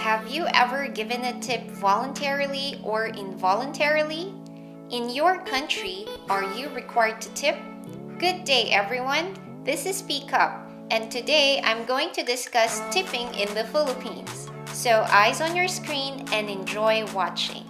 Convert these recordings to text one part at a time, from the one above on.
Have you ever given a tip voluntarily or involuntarily? In your country, are you required to tip? Good day, everyone. This is SpeakUP, and today I'm going to discuss tipping in the Philippines. So eyes on your screen and enjoy watching.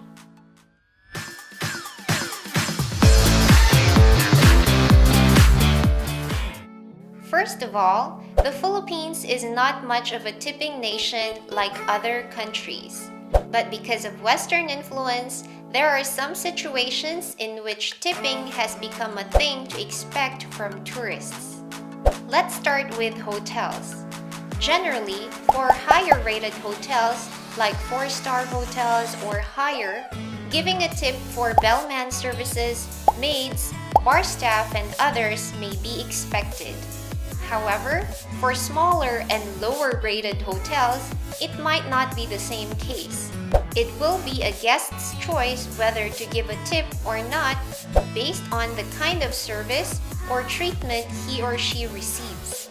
First of all, the Philippines is not much of a tipping nation like other countries. But because of Western influence, there are some situations in which tipping has become a thing to expect from tourists. Let's start with hotels. Generally, for higher rated hotels like 4-star hotels or higher, giving a tip for bellman services, maids, bar staff, and others may be expected. However, for smaller and lower rated hotels, it might not be the same case. It will be a guest's choice whether to give a tip or not based on the kind of service or treatment he or she receives.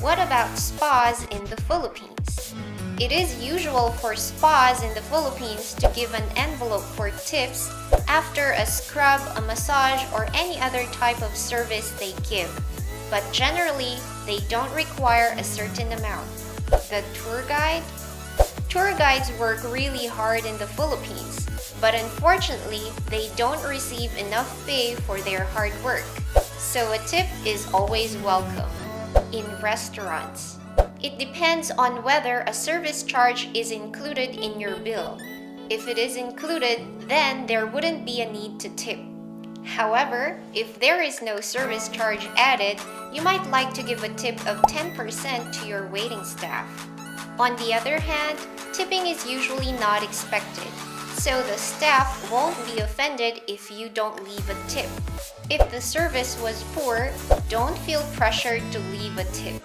What about spas in the Philippines? It is usual for spas in the Philippines to give an envelope for tips after a scrub, a massage, or any other type of service they give. But generally, they don't require a certain amount. The tour guide? Tour guides work really hard in the Philippines, but unfortunately, they don't receive enough pay for their hard work. So a tip is always welcome. In restaurants, it depends on whether a service charge is included in your bill. If it is included, then there wouldn't be a need to tip. However, if there is no service charge added, you might like to give a tip of 10% to your waiting staff. On the other hand, tipping is usually not expected, so the staff won't be offended if you don't leave a tip. If the service was poor, don't feel pressured to leave a tip.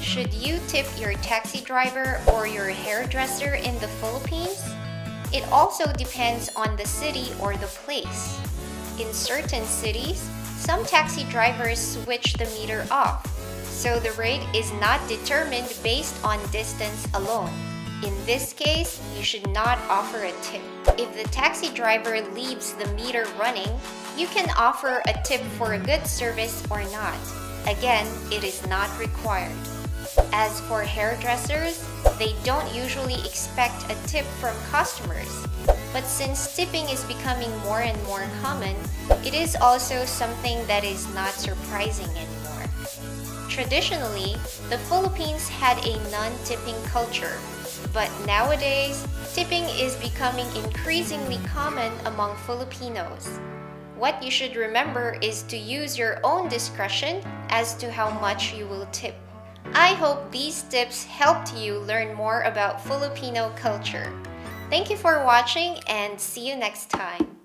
Should you tip your taxi driver or your hairdresser in the Philippines? It also depends on the city or the place. In certain cities, some taxi drivers switch the meter off, so the rate is not determined based on distance alone. In this case, you should not offer a tip. If the taxi driver leaves the meter running, you can offer a tip for a good service or not. Again, it is not required. As for hairdressers, they don't usually expect a tip from customers. But since tipping is becoming more and more common, it is also something that is not surprising anymore. Traditionally, the Philippines had a non-tipping culture, but nowadays, tipping is becoming increasingly common among Filipinos. What you should remember is to use your own discretion as to how much you will tip. I hope these tips helped you learn more about Filipino culture. Thank you for watching and see you next time.